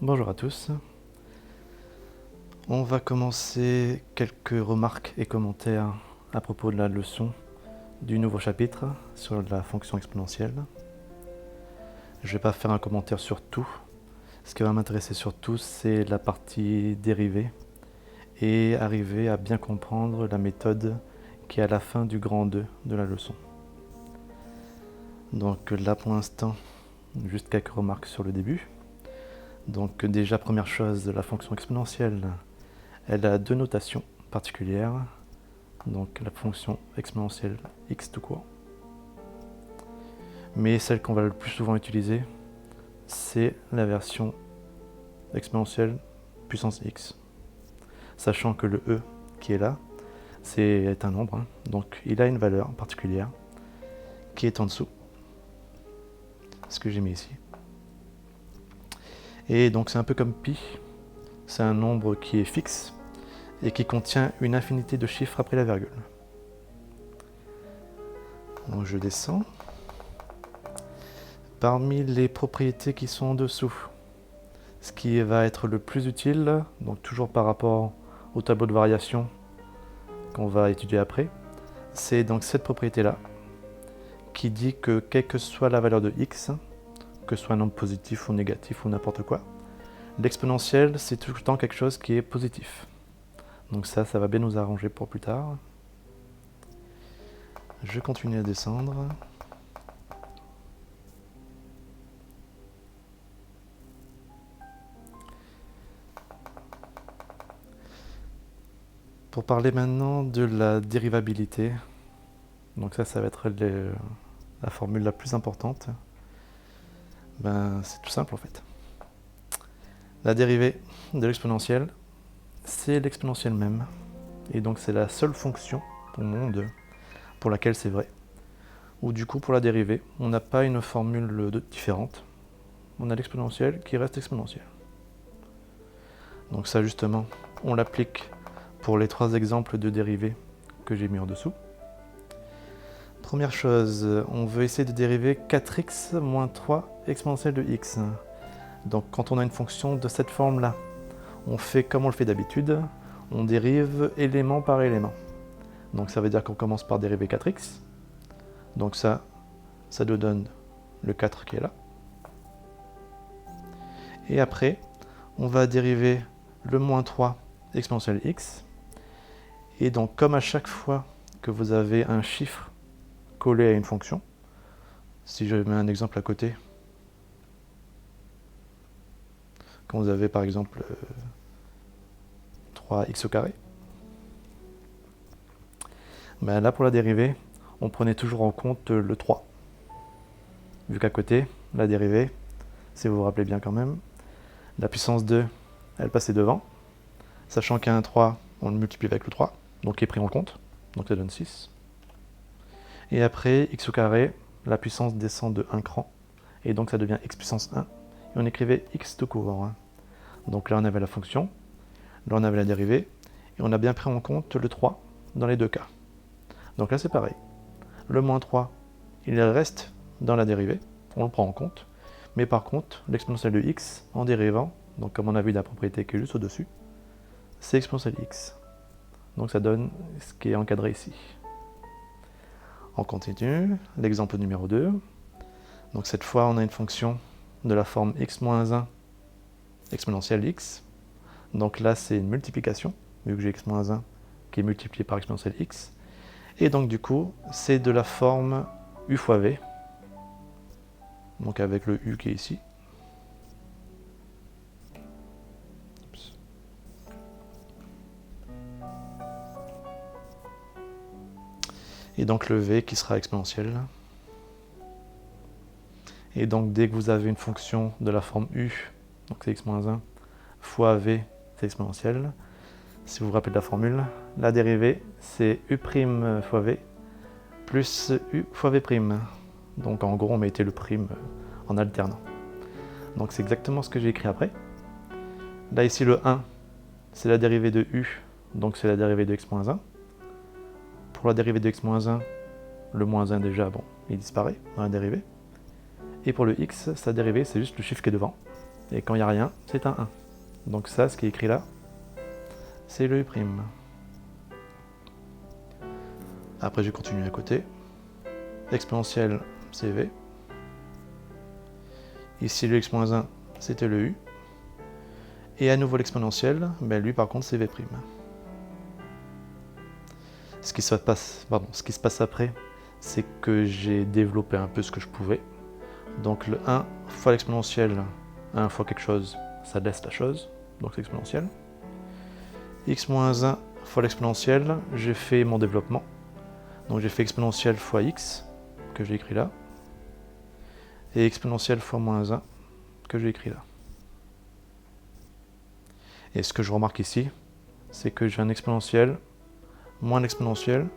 Bonjour à tous. On va commencer quelques remarques et commentaires à propos de la leçon du nouveau chapitre sur la fonction exponentielle. Je ne vais pas faire un commentaire sur tout. Ce qui va m'intéresser surtout, c'est la partie dérivée et arriver à bien comprendre la méthode qui est à la fin du grand 2 de la leçon. Donc là pour l'instant, juste quelques remarques sur le début. Donc déjà, première chose, la fonction exponentielle, elle a deux notations particulières. Donc la fonction exponentielle x tout court. Mais celle qu'on va le plus souvent utiliser, c'est la version exponentielle puissance x. Sachant que le e qui est là, c'est un nombre, donc il a une valeur particulière qui est en dessous. Ce que j'ai mis ici. Et donc c'est un peu comme pi, c'est un nombre qui est fixe et qui contient une infinité de chiffres après la virgule. Donc je descends. Parmi les propriétés qui sont en dessous, ce qui va être le plus utile, donc toujours par rapport au tableau de variation qu'on va étudier après, c'est donc cette propriété-là, qui dit que quelle que soit la valeur de x, que ce soit un nombre positif ou négatif ou n'importe quoi, l'exponentielle c'est tout le temps quelque chose qui est positif. Donc ça va bien nous arranger pour plus tard. Je continue à descendre. Pour parler maintenant de la dérivabilité, donc ça va être la formule la plus importante. C'est tout simple en fait. La dérivée de l'exponentielle, c'est l'exponentielle même. Et donc c'est la seule fonction au monde pour laquelle c'est vrai. Ou du coup pour la dérivée, on n'a pas une formule différente. On a l'exponentielle qui reste exponentielle. Donc ça justement, on l'applique pour les trois exemples de dérivées que j'ai mis en dessous. Première chose, on veut essayer de dériver 4x moins 3 exponentielle de x. Donc quand on a une fonction de cette forme-là, on fait comme on le fait d'habitude, on dérive élément par élément. Donc ça veut dire qu'on commence par dériver 4x. Donc ça nous donne le 4 qui est là. Et après, on va dériver le moins 3 exponentielle x. Et donc comme à chaque fois que vous avez un chiffre collé à une fonction, si je mets un exemple à côté, quand vous avez par exemple 3x au carré, là pour la dérivée, on prenait toujours en compte le 3. Vu qu'à côté, la dérivée, si vous vous rappelez bien quand même, la puissance 2, elle passait devant, sachant qu'il y a un 3, on le multiplie avec le 3, donc qui est pris en compte, donc ça donne 6. Et après, x au carré, la puissance descend de 1 cran, et donc ça devient x puissance 1, et on écrivait x tout court. Donc là on avait la fonction, là on avait la dérivée, et on a bien pris en compte le 3 dans les deux cas. Donc là c'est pareil, le moins 3, il reste dans la dérivée, on le prend en compte, mais par contre, l'exponentielle de x, en dérivant, donc comme on a vu la propriété qui est juste au-dessus, c'est exponentielle x. Donc ça donne ce qui est encadré ici. On continue, l'exemple numéro 2. Donc cette fois, on a une fonction de la forme x-1 exponentielle x. Donc là, c'est une multiplication, vu que j'ai x-1 qui est multiplié par exponentielle x. Et donc du coup, c'est de la forme u fois v, donc avec le u qui est ici. Et donc le v qui sera exponentiel. Et donc dès que vous avez une fonction de la forme u, donc c'est x-1, fois v, c'est exponentiel. Si vous vous rappelez de la formule, la dérivée c'est u' fois v plus u fois v'. Donc en gros on mettait le prime en alternant. Donc c'est exactement ce que j'ai écrit après. Là ici le 1, c'est la dérivée de u, donc c'est la dérivée de x-1. Pour la dérivée de x-1, le moins 1 déjà, bon, il disparaît dans la dérivée. Et pour le x, sa dérivée, c'est juste le chiffre qui est devant. Et quand il n'y a rien, c'est un 1. Donc ça, ce qui est écrit là, c'est le U'. Après, je continue à côté. Exponentielle, c'est V. Ici, le x-1, c'était le U. Et à nouveau l'exponentielle, ben lui par contre, c'est V'. Ce qui se passe après, c'est que j'ai développé un peu ce que je pouvais. Donc le 1 fois l'exponentielle, 1 fois quelque chose, ça laisse la chose, donc c'est exponentielle. x-1 fois l'exponentielle, j'ai fait mon développement. Donc j'ai fait exponentielle fois x, que j'ai écrit là, et exponentielle fois moins 1, que j'ai écrit là. Et ce que je remarque ici, c'est que j'ai un exponentiel moins l'exponentielle,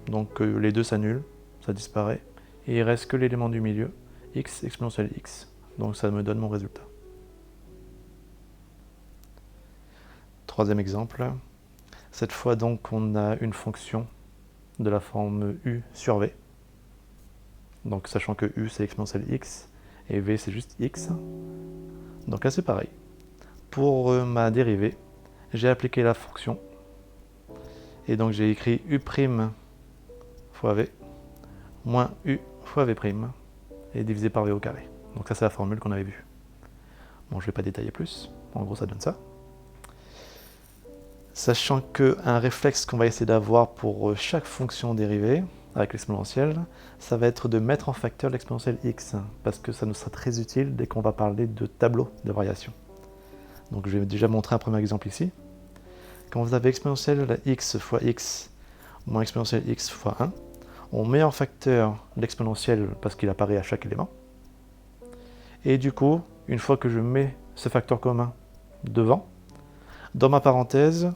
donc les deux s'annulent, ça disparaît, et il reste que l'élément du milieu, x exponentielle x, donc ça me donne mon résultat. Troisième exemple, cette fois donc on a une fonction de la forme u sur v, donc sachant que u c'est exponentielle x, et v c'est juste x, donc là c'est pareil. Pour ma dérivée, j'ai appliqué la fonction, et donc j'ai écrit u' fois v, moins u fois v', et divisé par v au carré. Donc ça c'est la formule qu'on avait vue. Bon, je ne vais pas détailler plus, en gros ça donne ça. Sachant qu'un réflexe qu'on va essayer d'avoir pour chaque fonction dérivée, avec l'exponentielle, ça va être de mettre en facteur l'exponentielle x, parce que ça nous sera très utile dès qu'on va parler de tableau de variation. Donc je vais déjà montrer un premier exemple ici. Quand vous avez exponentielle x fois x moins exponentielle x fois 1, on met en facteur l'exponentiel parce qu'il apparaît à chaque élément. Et du coup, une fois que je mets ce facteur commun devant, dans ma parenthèse,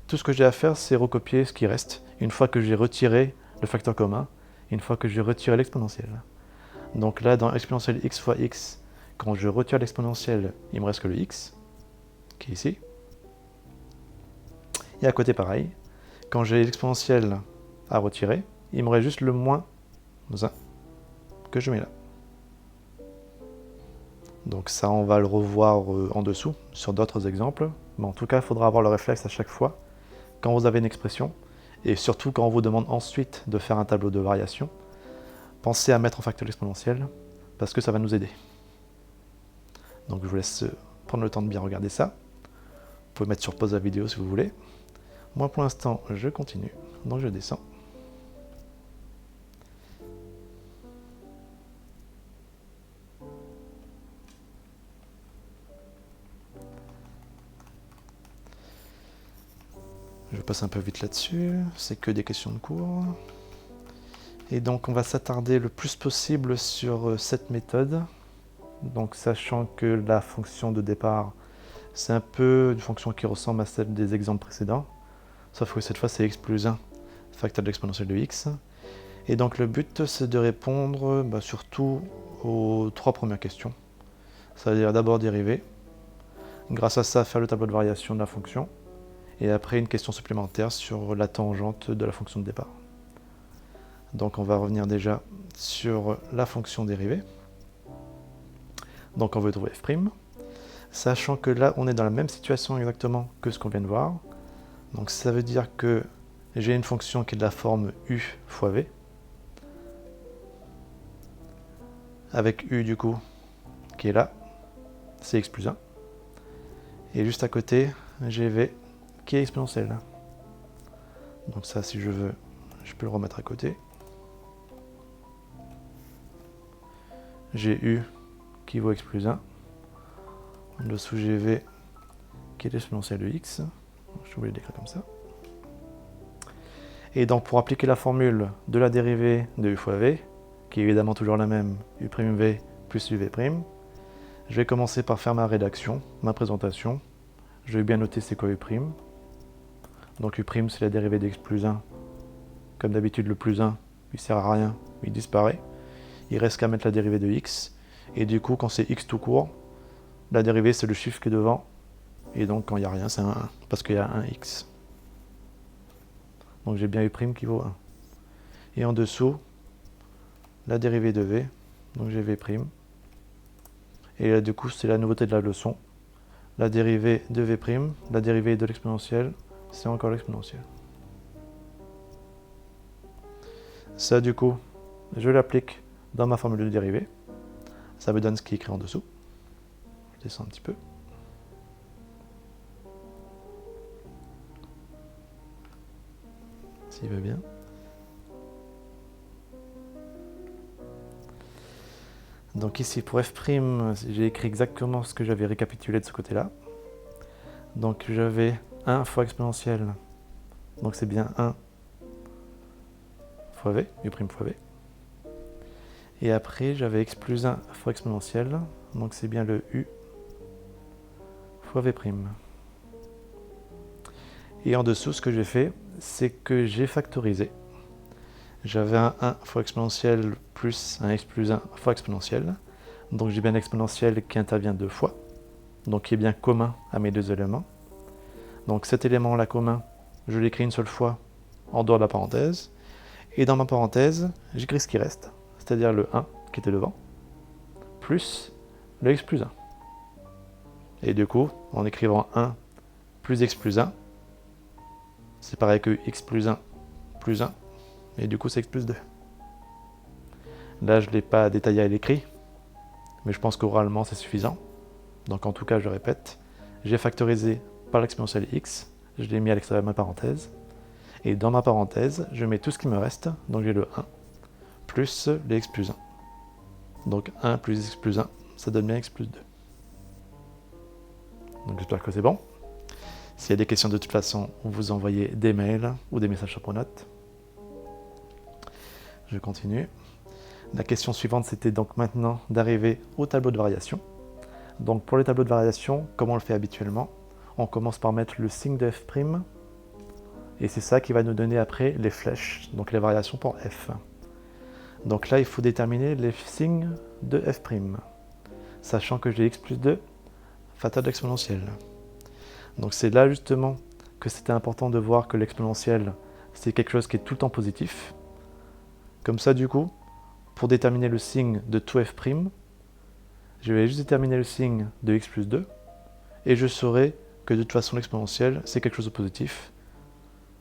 tout ce que j'ai à faire, c'est recopier ce qui reste, une fois que j'ai retiré le facteur commun, une fois que j'ai retiré l'exponentiel. Donc là, dans exponentielle x fois x, quand je retire l'exponentiel, il me reste que le x, qui est ici. Et à côté, pareil, quand j'ai l'exponentiel à retirer, il me reste juste le moins 1 que je mets là. Donc ça, on va le revoir en dessous, sur d'autres exemples. Mais en tout cas, il faudra avoir le réflexe à chaque fois, quand vous avez une expression, et surtout quand on vous demande ensuite de faire un tableau de variation, pensez à mettre en facteur l'exponentiel, parce que ça va nous aider. Donc je vous laisse prendre le temps de bien regarder ça. Vous pouvez mettre sur pause la vidéo si vous voulez. Moi pour l'instant, je continue, donc je descends. Je passe un peu vite là-dessus, c'est que des questions de cours. Et donc on va s'attarder le plus possible sur cette méthode. Donc sachant que la fonction de départ, c'est un peu une fonction qui ressemble à celle des exemples précédents, sauf que cette fois c'est x plus 1, facteur de l'exponentielle de x. Et donc le but c'est de répondre surtout aux trois premières questions. C'est-à-dire d'abord dériver, grâce à ça faire le tableau de variation de la fonction, et après une question supplémentaire sur la tangente de la fonction de départ. Donc on va revenir déjà sur la fonction dérivée. Donc on veut trouver f', sachant que là on est dans la même situation exactement que ce qu'on vient de voir. Donc ça veut dire que j'ai une fonction qui est de la forme u fois v, avec u du coup qui est là, c'est x plus 1. Et juste à côté, j'ai v qui est exponentielle. Donc ça, si je veux, je peux le remettre à côté. J'ai u qui vaut x plus 1. En dessous, j'ai v qui est l'exponentielle de x. Je voulais l'écrire comme ça. Et donc, pour appliquer la formule de la dérivée de u fois v, qui est évidemment toujours la même, u'v plus uv', je vais commencer par faire ma rédaction, ma présentation. Je vais bien noter c'est quoi u'. Donc u' c'est la dérivée d'x plus 1. Comme d'habitude, le plus 1, il sert à rien, il disparaît. Il reste qu'à mettre la dérivée de x. Et du coup, quand c'est x tout court, la dérivée c'est le chiffre qui est devant. Et donc quand il n'y a rien, c'est un 1, parce qu'il y a un x. Donc j'ai bien u' qui vaut 1. Et en dessous, la dérivée de v, donc j'ai v'. Et là, du coup, c'est la nouveauté de la leçon. La dérivée de v', la dérivée de l'exponentielle, c'est encore l'exponentielle. Ça, du coup, je l'applique dans ma formule de dérivée. Ça me donne ce qui est écrit en dessous. Je descends un petit peu. S'il veut bien. Donc ici, pour f', j'ai écrit exactement ce que j'avais récapitulé de ce côté-là. Donc j'avais 1 fois exponentielle. Donc c'est bien 1 fois v, u' fois v. Et après, j'avais x plus 1 fois exponentielle. Donc c'est bien le u fois v'. Et en dessous, ce que j'ai fait, c'est que j'ai factorisé. J'avais un 1 fois exponentielle plus un x plus 1 fois exponentielle. Donc j'ai bien l'exponentielle qui intervient 2 fois, donc qui est bien commun à mes deux éléments. Donc cet élément-là commun, je l'écris une seule fois en dehors de la parenthèse. Et dans ma parenthèse, j'écris ce qui reste, c'est-à-dire le 1 qui était devant, plus le x plus 1. Et du coup, en écrivant 1 plus x plus 1, c'est pareil que x plus 1, et du coup c'est x plus 2. Là, je ne l'ai pas détaillé à l'écrit, mais je pense qu'oralement c'est suffisant. Donc en tout cas, je répète, j'ai factorisé par l'exponentielle x, je l'ai mis à l'extérieur de ma parenthèse, et dans ma parenthèse, je mets tout ce qui me reste, donc j'ai le 1, plus les x plus 1. Donc 1 plus x plus 1, ça donne bien x plus 2. Donc j'espère que c'est bon. S'il y a des questions de toute façon, vous envoyez des mails ou des messages sur Pronote. Je continue. La question suivante, c'était donc maintenant d'arriver au tableau de variation. Donc pour les tableaux de variation, comme on le fait habituellement, on commence par mettre le signe de f', et c'est ça qui va nous donner après les flèches, donc les variations pour f. Donc là, il faut déterminer les signes de f', sachant que j'ai x plus 2, facteur d'exponentielle. Donc c'est là justement que c'était important de voir que l'exponentielle, c'est quelque chose qui est tout le temps positif. Comme ça, du coup, pour déterminer le signe de tout f', je vais juste déterminer le signe de x plus 2, et je saurai que de toute façon l'exponentielle, c'est quelque chose de positif,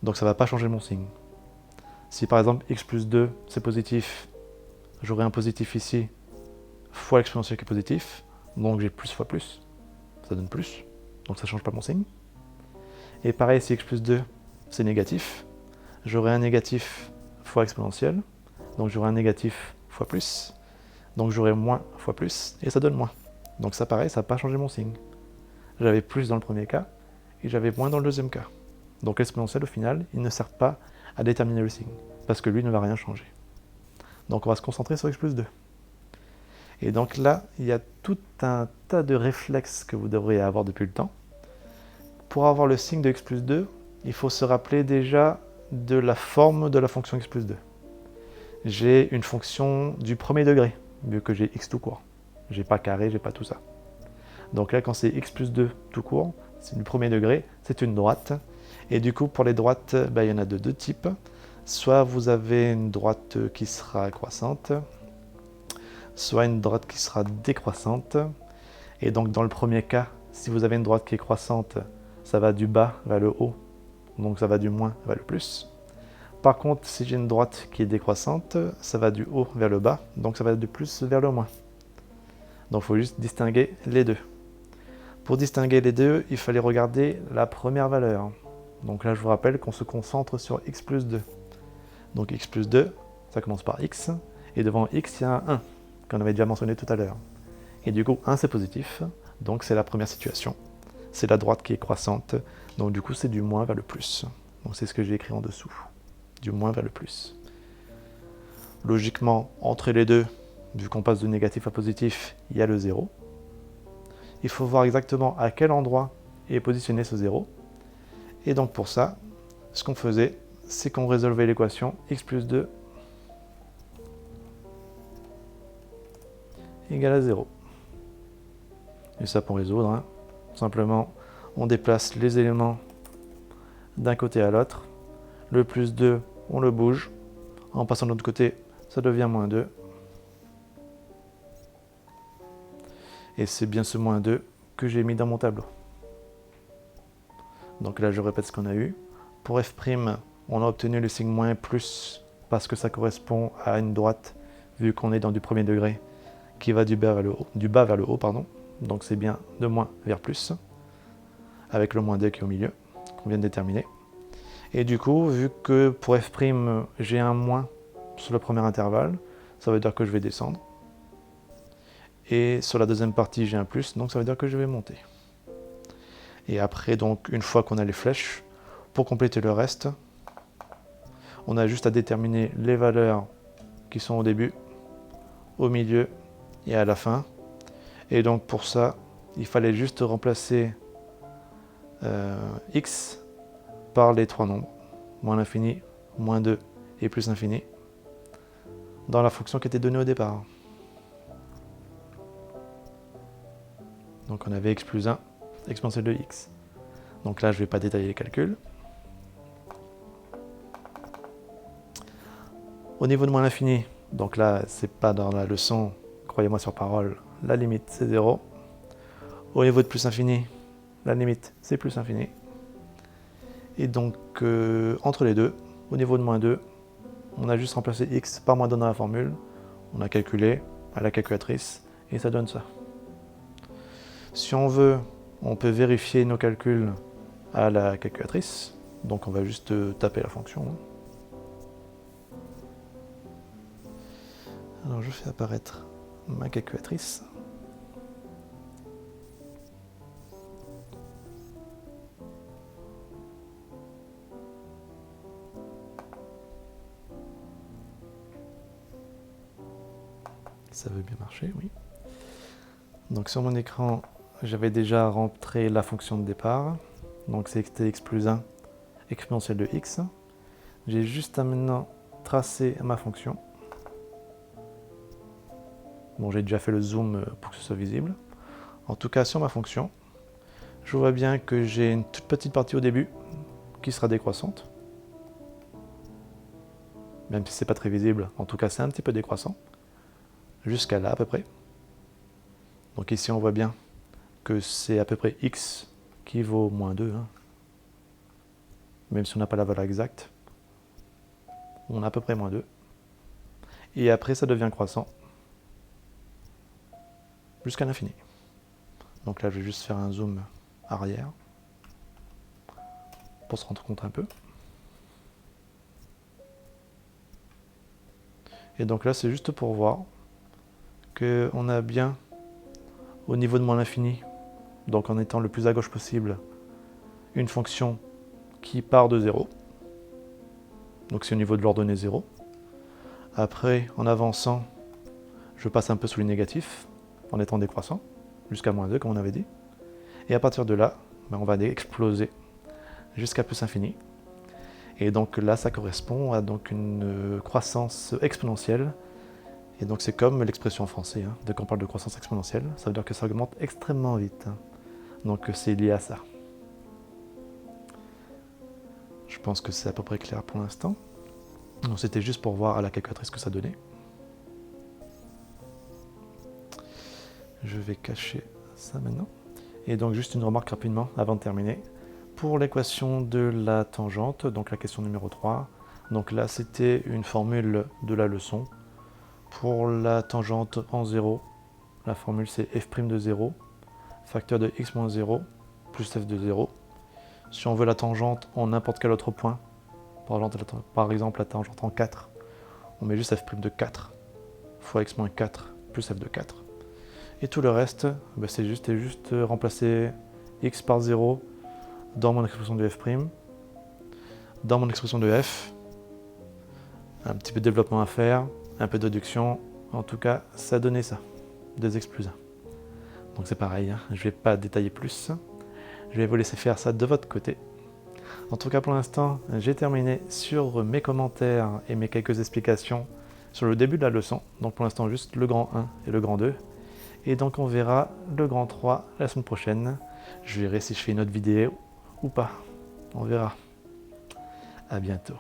donc ça ne va pas changer mon signe. Si par exemple x plus 2, c'est positif, j'aurai un positif ici, fois l'exponentielle qui est positif, donc j'ai plus fois plus, ça donne plus, donc ça ne change pas mon signe. Et pareil, si x plus 2, c'est négatif, j'aurai un négatif fois exponentielle, donc j'aurai un négatif fois plus, donc j'aurai moins fois plus, et ça donne moins. Donc ça pareil, ça n'a pas changé mon signe. J'avais plus dans le premier cas, et j'avais moins dans le deuxième cas. Donc l'exponentielle, au final, il ne sert pas à déterminer le signe, parce que lui ne va rien changer. Donc on va se concentrer sur x plus 2. Et donc là, il y a tout un tas de réflexes que vous devriez avoir depuis le temps. Pour avoir le signe de x plus 2, il faut se rappeler déjà de la forme de la fonction x plus 2. J'ai une fonction du premier degré, vu que j'ai x tout court. J'ai pas carré, j'ai pas tout ça. Donc là, quand c'est x plus 2 tout court, c'est du premier degré, c'est une droite. Et du coup, pour les droites, il y en a de deux types. Soit vous avez une droite qui sera croissante, soit une droite qui sera décroissante. Et donc dans le premier cas, si vous avez une droite qui est croissante, ça va du bas vers le haut, donc ça va du moins vers le plus. Par contre, si j'ai une droite qui est décroissante, ça va du haut vers le bas, donc ça va du plus vers le moins. Donc il faut juste distinguer les deux. Pour distinguer les deux, il fallait regarder la première valeur. Donc là, je vous rappelle qu'on se concentre sur x plus 2. Donc x plus 2, ça commence par x, et devant x, il y a un 1, qu'on avait déjà mentionné tout à l'heure. Et du coup, 1 c'est positif, donc c'est la première situation. C'est la droite qui est croissante, donc du coup c'est du moins vers le plus. Donc c'est ce que j'ai écrit en dessous, du moins vers le plus. Logiquement, entre les deux, vu qu'on passe de négatif à positif, il y a le 0. Il faut voir exactement à quel endroit est positionné ce 0. Et donc pour ça, ce qu'on faisait, c'est qu'on résolvait l'équation x plus 2 égale à 0. Et ça pour résoudre, simplement on déplace les éléments d'un côté à l'autre. Le plus 2, on le bouge. En passant de l'autre côté, ça devient moins 2. Et c'est bien ce moins 2 que j'ai mis dans mon tableau. Donc là, je répète ce qu'on a eu. Pour f', on a obtenu le signe moins plus parce que ça correspond à une droite, vu qu'on est dans du premier degré, qui va du bas vers le haut, pardon. Donc c'est bien de moins vers plus, avec le moins 2 qui est au milieu, qu'on vient de déterminer. Et du coup, vu que pour f', j'ai un moins sur le premier intervalle, ça veut dire que je vais descendre. Et sur la deuxième partie, j'ai un plus, donc ça veut dire que je vais monter. Et après, donc, une fois qu'on a les flèches, pour compléter le reste, on a juste à déterminer les valeurs qui sont au début, au milieu et à la fin. Et donc pour ça, il fallait juste remplacer x par les trois nombres, moins l'infini, moins 2 et plus l'infini, dans la fonction qui était donnée au départ. Donc on avait x plus 1 exponentielle de x. Donc là, je ne vais pas détailler les calculs. Au niveau de moins l'infini, donc là, c'est pas dans la leçon, croyez-moi sur parole, la limite c'est 0. Au niveau de plus infini, la limite c'est plus infini. Et donc, entre les deux, au niveau de moins 2, on a juste remplacé x par moins 2 dans la formule. On a calculé à la calculatrice et ça donne ça. Si on veut, on peut vérifier nos calculs à la calculatrice. Donc on va juste taper la fonction. Alors je fais apparaître ma calculatrice. Ça veut bien marcher, oui. Donc sur mon écran, j'avais déjà rentré la fonction de départ. Donc c'était x plus 1 exponentielle de x. J'ai juste à maintenant tracer ma fonction. Bon, j'ai déjà fait le zoom pour que ce soit visible. En tout cas, sur ma fonction, je vois bien que j'ai une toute petite partie au début qui sera décroissante. Même si c'est pas très visible, en tout cas c'est un petit peu décroissant. Jusqu'à là à peu près. Donc ici on voit bien que c'est à peu près x qui vaut moins 2. Hein. Même si on n'a pas la valeur exacte. On a à peu près moins 2. Et après ça devient croissant. Jusqu'à l'infini. Donc là je vais juste faire un zoom arrière. Pour se rendre compte un peu. Et donc là c'est juste pour voir qu'on a bien au niveau de moins l'infini, donc en étant le plus à gauche possible, une fonction qui part de 0. Donc c'est au niveau de l'ordonnée 0. Après, en avançant, je passe un peu sous les négatifs, en étant décroissant, jusqu'à moins 2 comme on avait dit. Et à partir de là, on va exploser jusqu'à plus infini. Et donc là, ça correspond à donc une croissance exponentielle. Et donc c'est comme l'expression en français, hein, dès qu'on parle de croissance exponentielle, ça veut dire que ça augmente extrêmement vite. Hein. Donc c'est lié à ça. Je pense que c'est à peu près clair pour l'instant. Donc c'était juste pour voir à la calculatrice ce que ça donnait. Je vais cacher ça maintenant. Et donc juste une remarque rapidement avant de terminer. Pour l'équation de la tangente, donc la question numéro 3, donc là c'était une formule de la leçon. Pour la tangente en 0, la formule c'est f' de 0, facteur de x moins 0, plus f de 0. Si on veut la tangente en n'importe quel autre point, par exemple la tangente en 4, on met juste f' de 4 fois x moins 4 plus f de 4. Et tout le reste, c'est juste remplacer x par 0 dans mon expression de f', dans mon expression de f, un petit peu de développement à faire, un peu de déduction, en tout cas ça donnait ça, 2x plus 1. Donc c'est pareil, hein, je ne vais pas détailler plus, je vais vous laisser faire ça de votre côté. En tout cas pour l'instant, j'ai terminé sur mes commentaires et mes quelques explications sur le début de la leçon. Donc pour l'instant juste le grand 1 et le grand 2. Et donc on verra le grand 3 la semaine prochaine. Je verrai si je fais une autre vidéo ou pas, on verra. À bientôt.